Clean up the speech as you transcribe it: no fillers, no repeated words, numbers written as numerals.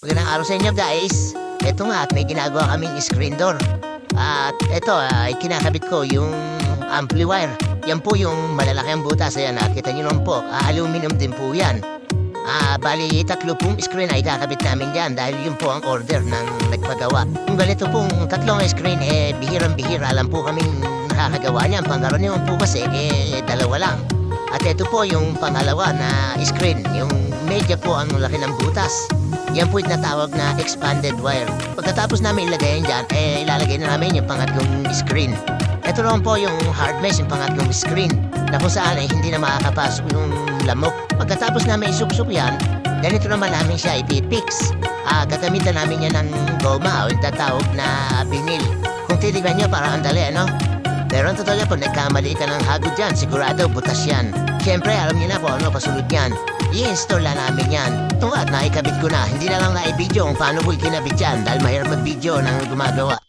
Magandang araw sa inyo guys. Eto nga at may ginagawa kaming screen door. At eto ay kinakabit ko yung amplifier. Yan po yung malalaki ang butas. Ayan, nakita nyo naman po. Aluminum din po yan. Bali, 3 pong screen ay kakabit namin dyan dahil yun po ang order ng nagpagawa. Yung ganito pong 3 screen, bihirang-bihira lang po kaming nakakagawa niyan. Pangkaraniwan po kasi, 2 lang. At ito po yung pangalawa na screen. Yung medya po ang laki ng butas. Yan po yung natawag na expanded wire. Pagkatapos namin ilagay yan dyan, ilalagay na namin yung pangatlong screen. Ito lang po yung hard mesh, yung pangatlong screen, na kung saan ay hindi na makakapasok yung lamok. Pagkatapos namin isupsup yan, ganito naman namin siya ipipix. Gagamitan namin yan ng goma o yung tatawag na vinyl. Kung titigan nyo, parang ang dali, ano? Pero ang totoo yan, kung nagkamali ka ng hagod yan, sigurado butas yan. Siyempre, alam niyo na po ano pasunod yan. I-install na namin yan. Ito nga, naikabit ko na. Hindi na lang na-video kung paano ko ikinabit yan dahil mahirap mag-video nang gumagawa.